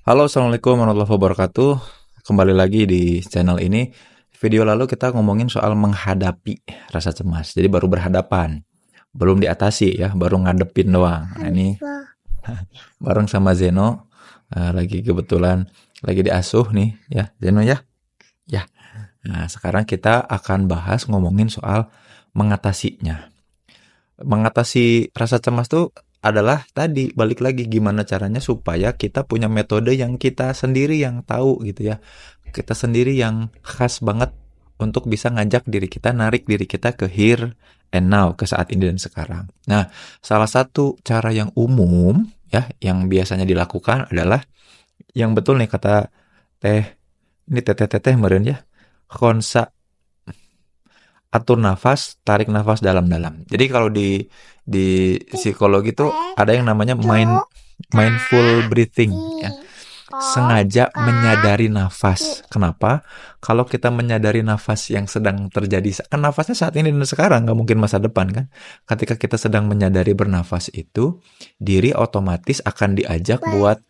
Halo, Assalamualaikum warahmatullahi wabarakatuh. Kembali lagi di channel ini. Video lalu kita ngomongin soal menghadapi rasa cemas. Jadi baru berhadapan, belum diatasi ya, baru ngadepin doang. Nah, ini bareng sama Zeno, lagi kebetulan lagi diasuh nih ya, Zeno ya. Ya. Nah, sekarang kita akan bahas ngomongin soal mengatasinya. Mengatasi rasa cemas tuh adalah tadi balik lagi gimana caranya supaya kita punya metode yang kita sendiri yang tahu gitu ya. Kita sendiri yang khas banget untuk bisa ngajak diri kita, narik diri kita ke here and now, ke saat ini dan sekarang. Nah, salah satu cara yang umum ya, yang biasanya dilakukan adalah yang betul nih kata teh, ini teteh-teteh meren ya, konsa atur nafas, tarik nafas dalam-dalam. Jadi kalau di psikologi itu ada yang namanya mindful breathing ya. Sengaja menyadari nafas. Kenapa? Kalau kita menyadari nafas yang sedang terjadi, kan nafasnya saat ini dan sekarang, nggak mungkin masa depan kan. Ketika kita sedang menyadari bernafas itu, diri otomatis akan diajak buat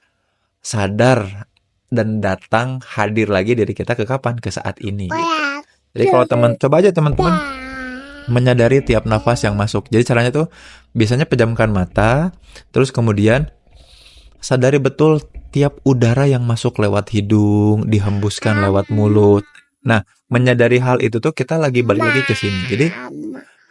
sadar dan datang hadir lagi diri kita ke kapan? Ke saat ini. Gitu. Jadi kalau coba aja teman-teman menyadari tiap nafas yang masuk. Jadi caranya tuh biasanya pejamkan mata, terus kemudian sadari betul tiap udara yang masuk lewat hidung, dihembuskan lewat mulut. Nah, menyadari hal itu tuh kita lagi balik lagi ke sini. Jadi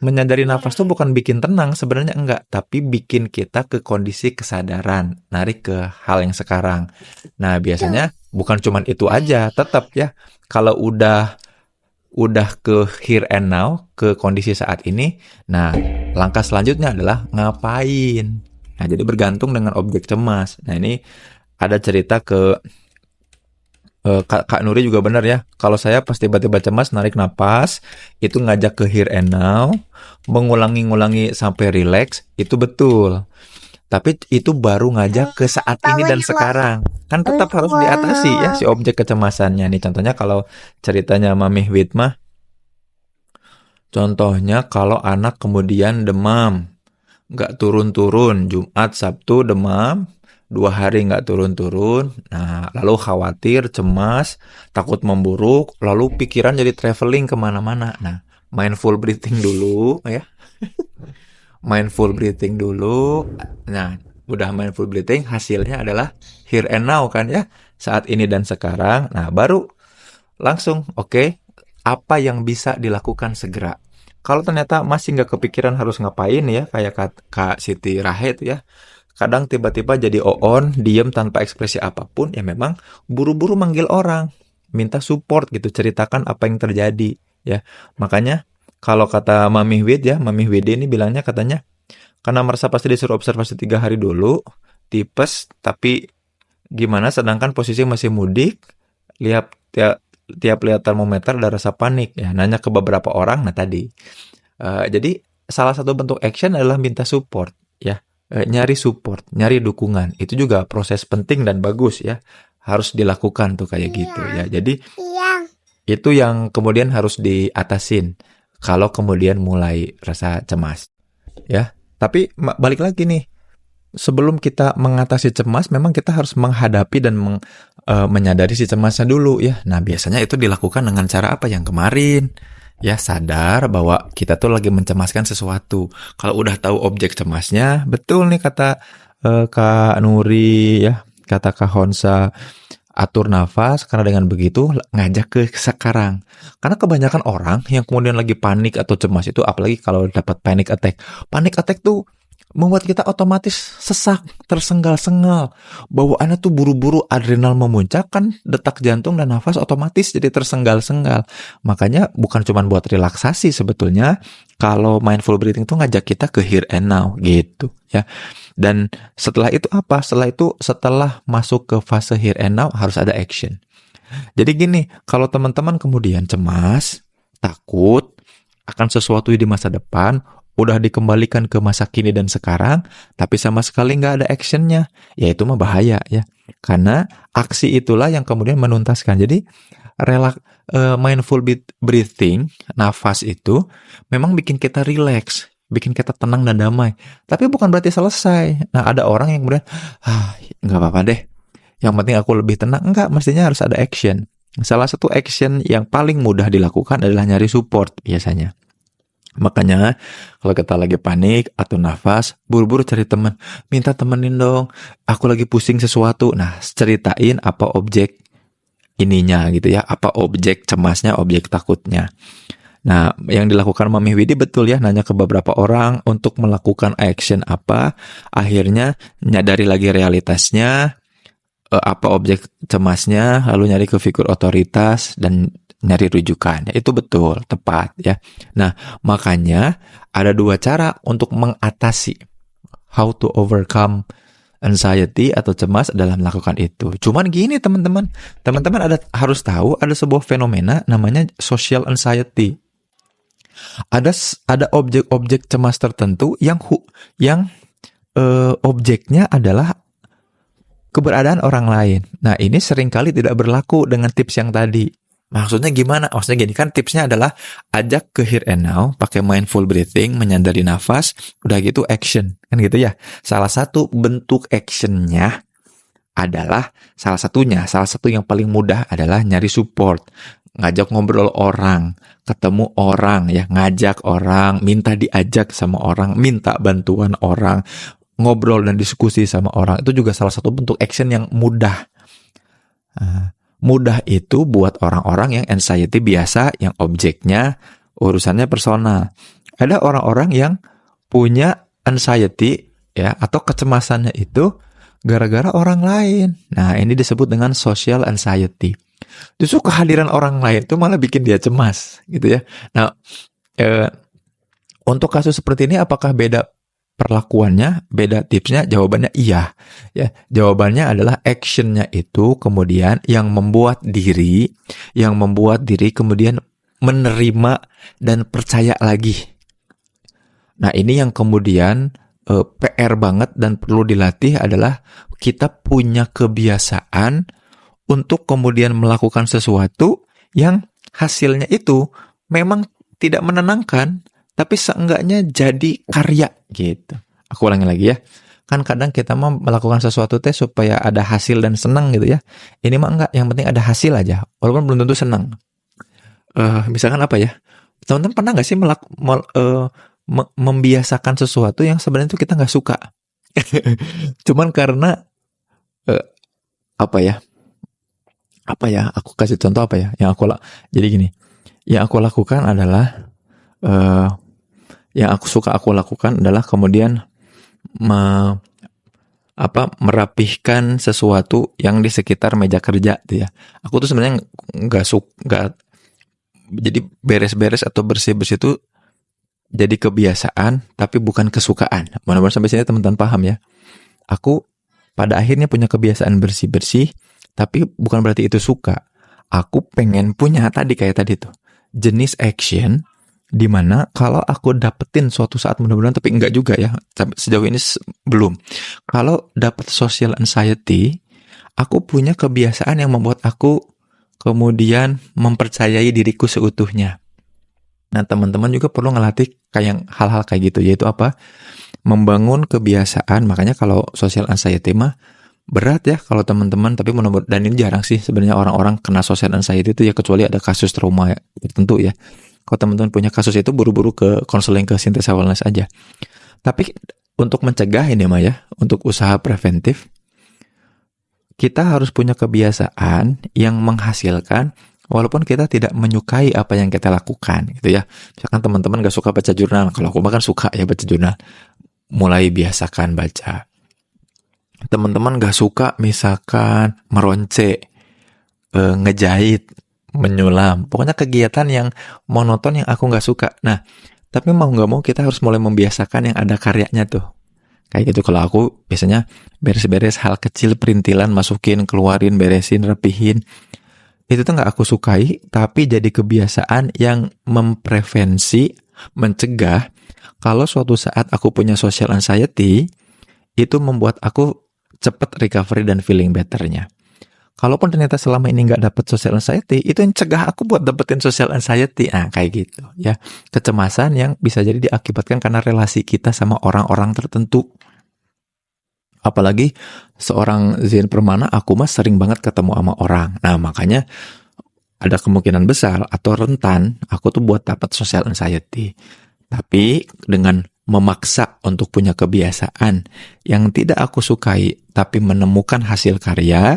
menyadari nafas tuh bukan bikin tenang, sebenarnya enggak, tapi bikin kita ke kondisi kesadaran, narik ke hal yang sekarang. Nah, biasanya bukan cuman itu aja, tetap ya. Kalau udah ke here and now, ke kondisi saat ini, nah langkah selanjutnya adalah ngapain. Nah, jadi bergantung dengan objek cemas. Nah, ini ada cerita ke Kak Nuri juga benar ya. Kalau saya pas tiba-tiba cemas, narik napas, itu ngajak ke here and now, mengulangi-ngulangi sampai relax, itu betul. Tapi itu baru ngajak ke saat ini dan sekarang. Kan tetap harus diatasi ya si objek kecemasannya nih. Contohnya kalau ceritanya Mami Witmah, contohnya kalau anak kemudian demam, nggak turun-turun, Jumat, Sabtu demam, 2 hari nggak turun-turun, nah lalu khawatir, cemas, takut memburuk, lalu pikiran jadi traveling kemana-mana. Nah, mindful breathing dulu ya, mindful breathing dulu. Nah, udah mindful breathing, hasilnya adalah here and now kan ya, saat ini dan sekarang. Nah, baru langsung oke, apa yang bisa dilakukan segera. Kalau ternyata masih nggak kepikiran harus ngapain ya, kayak Kak Siti Rahe itu ya, kadang tiba-tiba jadi on, diem tanpa ekspresi apapun, ya memang buru-buru manggil orang, minta support gitu, ceritakan apa yang terjadi ya. Makanya kalau kata Mami Wid ya, Mami Wid ini bilangnya katanya, karena merasa pasti disuruh observasi 3 hari dulu, tipes, tapi gimana sedangkan posisi masih mudik, lihat tiap lihat termometer ada rasa panik ya, nanya ke beberapa orang. Nah tadi jadi salah satu bentuk action adalah minta support ya, nyari support, nyari dukungan, itu juga proses penting dan bagus ya, harus dilakukan tuh kayak gitu ya. Jadi itu yang kemudian harus diatasin kalau kemudian mulai rasa cemas ya. Tapi balik lagi nih, sebelum kita mengatasi cemas, memang kita harus menghadapi dan menyadari si cemasnya dulu ya. Nah, biasanya itu dilakukan dengan cara apa yang kemarin? Ya, sadar bahwa kita tuh lagi mencemaskan sesuatu. Kalau udah tahu objek cemasnya, betul nih kata Kak Nuri ya, kata Kak Honsa, atur nafas, karena dengan begitu ngajak ke sekarang. Karena kebanyakan orang yang kemudian lagi panik atau cemas itu, apalagi kalau dapat panic attack. Panic attack tuh membuat kita otomatis sesak, tersengal-sengal. Bawaannya tuh buru-buru, adrenal memuncak kan, detak jantung dan nafas otomatis jadi tersengal-sengal. Makanya bukan cuma buat relaksasi sebetulnya, kalau mindful breathing tuh ngajak kita ke here and now gitu ya. Dan setelah itu apa? Setelah masuk ke fase here and now harus ada action. Jadi gini, kalau teman-teman kemudian cemas, takut akan sesuatu di masa depan, udah dikembalikan ke masa kini dan sekarang, tapi sama sekali nggak ada actionnya, ya itu mah bahaya ya. Karena aksi itulah yang kemudian menuntaskan. Jadi mindful breathing, nafas itu memang bikin kita relax, bikin kita tenang dan damai. Tapi bukan berarti selesai. Nah, ada orang yang kemudian, nggak apa-apa deh. Yang penting aku lebih tenang. Enggak, mestinya harus ada action. Salah satu action yang paling mudah dilakukan adalah nyari support biasanya. Makanya kalau kita lagi panik atau nafas, buru-buru cari teman, minta temenin dong, aku lagi pusing sesuatu. Nah, ceritain apa objek ininya gitu ya, apa objek cemasnya, objek takutnya. Nah, yang dilakukan Mami Widi betul ya, nanya ke beberapa orang untuk melakukan action apa, akhirnya nyadari lagi realitasnya, apa objek cemasnya, lalu nyari ke figur otoritas dan nyari rujukan. Itu betul, tepat ya. Nah, makanya ada dua cara untuk mengatasi, how to overcome anxiety atau cemas dalam melakukan itu. Cuman gini teman-teman harus tahu ada sebuah fenomena namanya social anxiety. Ada objek-objek cemas tertentu yang objeknya adalah keberadaan orang lain. Nah, ini seringkali tidak berlaku dengan tips yang tadi. Maksudnya gimana? Maksudnya gini kan, tipsnya adalah ajak ke here and now, pakai mindful breathing, menyadari nafas, udah gitu action. Kan gitu ya. Salah satu bentuk actionnya adalah, salah satu yang paling mudah adalah nyari support. Ngajak ngobrol orang, ketemu orang ya, ngajak orang, minta diajak sama orang, minta bantuan orang, ngobrol dan diskusi sama orang. Itu juga salah satu bentuk action yang mudah. Mudah itu buat orang-orang yang anxiety biasa, yang objeknya urusannya personal. Ada orang-orang yang punya anxiety ya, atau kecemasannya itu gara-gara orang lain. Nah, ini disebut dengan social anxiety. Justru kehadiran orang lain itu malah bikin dia cemas gitu ya. Nah, untuk kasus seperti ini apakah beda perlakuannya, beda tipsnya? Jawabannya iya. Ya, jawabannya adalah actionnya itu kemudian yang membuat diri kemudian menerima dan percaya lagi. Nah, ini yang kemudian PR banget dan perlu dilatih adalah kita punya kebiasaan untuk kemudian melakukan sesuatu yang hasilnya itu memang tidak menenangkan, tapi seenggaknya jadi karya gitu. Aku ulangi lagi ya. Kan kadang kita mau melakukan sesuatu supaya ada hasil dan senang gitu ya. Ini mah enggak, yang penting ada hasil aja. Walaupun belum tentu senang. Misalkan apa ya? Teman-teman pernah nggak sih membiasakan sesuatu yang sebenarnya itu kita nggak suka? Cuman karena aku kasih contoh apa ya? Jadi gini. Yang aku lakukan adalah yang aku lakukan adalah kemudian merapihkan sesuatu yang di sekitar meja kerja tuh ya. Aku tuh sebenarnya nggak jadi beres-beres atau bersih-bersih itu jadi kebiasaan tapi bukan kesukaan. Mudah-mudahan sampai sini teman-teman paham ya. Aku pada akhirnya punya kebiasaan bersih-bersih tapi bukan berarti itu suka. Aku pengen punya kayak tadi tuh jenis action di mana kalau aku dapetin suatu saat, mudah-mudahan tapi enggak juga ya, sejauh ini belum. Kalau dapet social anxiety, aku punya kebiasaan yang membuat aku kemudian mempercayai diriku seutuhnya. Nah, teman-teman juga perlu ngelatih kayak hal-hal kayak gitu, yaitu apa? Membangun kebiasaan. Makanya kalau social anxiety mah berat ya kalau teman-teman, tapi dan ini jarang sih sebenarnya orang-orang kena social anxiety itu ya, kecuali ada kasus trauma tertentu ya. Kalau teman-teman punya kasus itu, buru-buru ke konseling, ke Synthesia Wellness aja. Tapi untuk mencegah ini mah ya, untuk usaha preventif, kita harus punya kebiasaan yang menghasilkan walaupun kita tidak menyukai apa yang kita lakukan gitu ya. Misalkan teman-teman gak suka baca jurnal, kalau aku bahkan suka ya baca jurnal. Mulai biasakan baca. Teman-teman gak suka misalkan meronce, ngejahit, menyulam, pokoknya kegiatan yang monoton yang aku gak suka. Nah, tapi mau gak mau kita harus mulai membiasakan yang ada karyanya tuh. Kayak gitu. Kalau aku biasanya beres-beres hal kecil, perintilan, masukin, keluarin, beresin, repihin, itu tuh gak aku sukai, tapi jadi kebiasaan yang memprevensi, mencegah kalau suatu saat aku punya social anxiety, itu membuat aku cepat recovery dan feeling betternya. Kalaupun ternyata selama ini nggak dapet social anxiety, itu yang cegah aku buat dapetin social anxiety. Nah, kayak gitu ya. Kecemasan yang bisa jadi diakibatkan karena relasi kita sama orang-orang tertentu. Apalagi seorang Zen Permana, aku mah sering banget ketemu sama orang. Nah, makanya ada kemungkinan besar atau rentan aku tuh buat dapat social anxiety. Tapi dengan memaksa untuk punya kebiasaan yang tidak aku sukai, tapi menemukan hasil karya,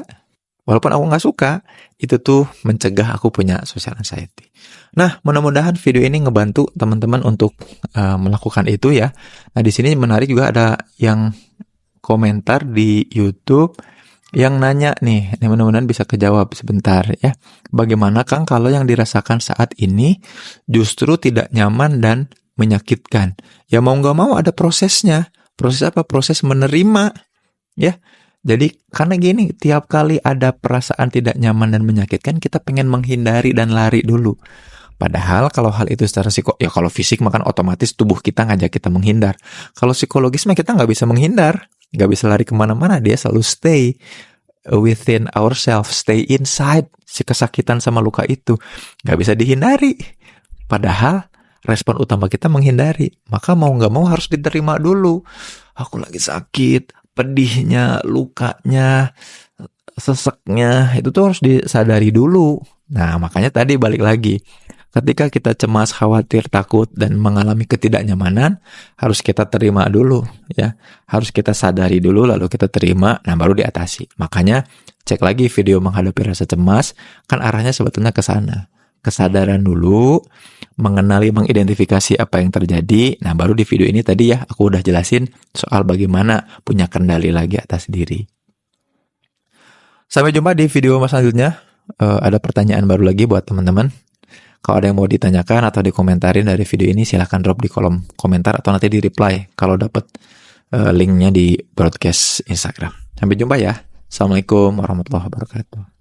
walaupun aku nggak suka, itu tuh mencegah aku punya social anxiety. Nah, mudah-mudahan video ini ngebantu teman-teman untuk melakukan itu ya. Nah, di sini menarik juga ada yang komentar di YouTube yang nanya nih, ini mudah-mudahan bisa kejawab sebentar ya. Bagaimana Kang kalau yang dirasakan saat ini justru tidak nyaman dan menyakitkan? Ya mau nggak mau ada prosesnya. Proses apa? Proses menerima ya. Jadi karena gini, tiap kali ada perasaan tidak nyaman dan menyakitkan, kita pengen menghindari dan lari dulu. Padahal kalau hal itu secara ya kalau fisik makan otomatis tubuh kita ngajak kita menghindar. Kalau psikologis mah kita nggak bisa menghindar, nggak bisa lari kemana-mana, dia selalu stay within ourselves, stay inside. Si kesakitan sama luka itu nggak bisa dihindari. Padahal respon utama kita menghindari. Maka mau nggak mau harus diterima dulu. Aku lagi sakit, pedihnya, lukanya, seseknya, itu tuh harus disadari dulu. Nah, makanya tadi balik lagi. Ketika kita cemas, khawatir, takut, dan mengalami ketidaknyamanan, harus kita terima dulu, ya. Harus kita sadari dulu, lalu kita terima, nah baru diatasi. Makanya, cek lagi video menghadapi rasa cemas, kan arahnya sebetulnya ke sana. Kesadaran dulu, mengenali, mengidentifikasi apa yang terjadi, nah baru di video ini tadi ya, aku udah jelasin soal bagaimana punya kendali lagi atas diri. Sampai jumpa di video selanjutnya. Ada pertanyaan baru lagi buat teman-teman. Kalau ada yang mau ditanyakan atau dikomentarin dari video ini, silahkan drop di kolom komentar atau nanti di reply kalau dapat linknya di broadcast Instagram. Sampai jumpa ya. Assalamualaikum warahmatullahi wabarakatuh.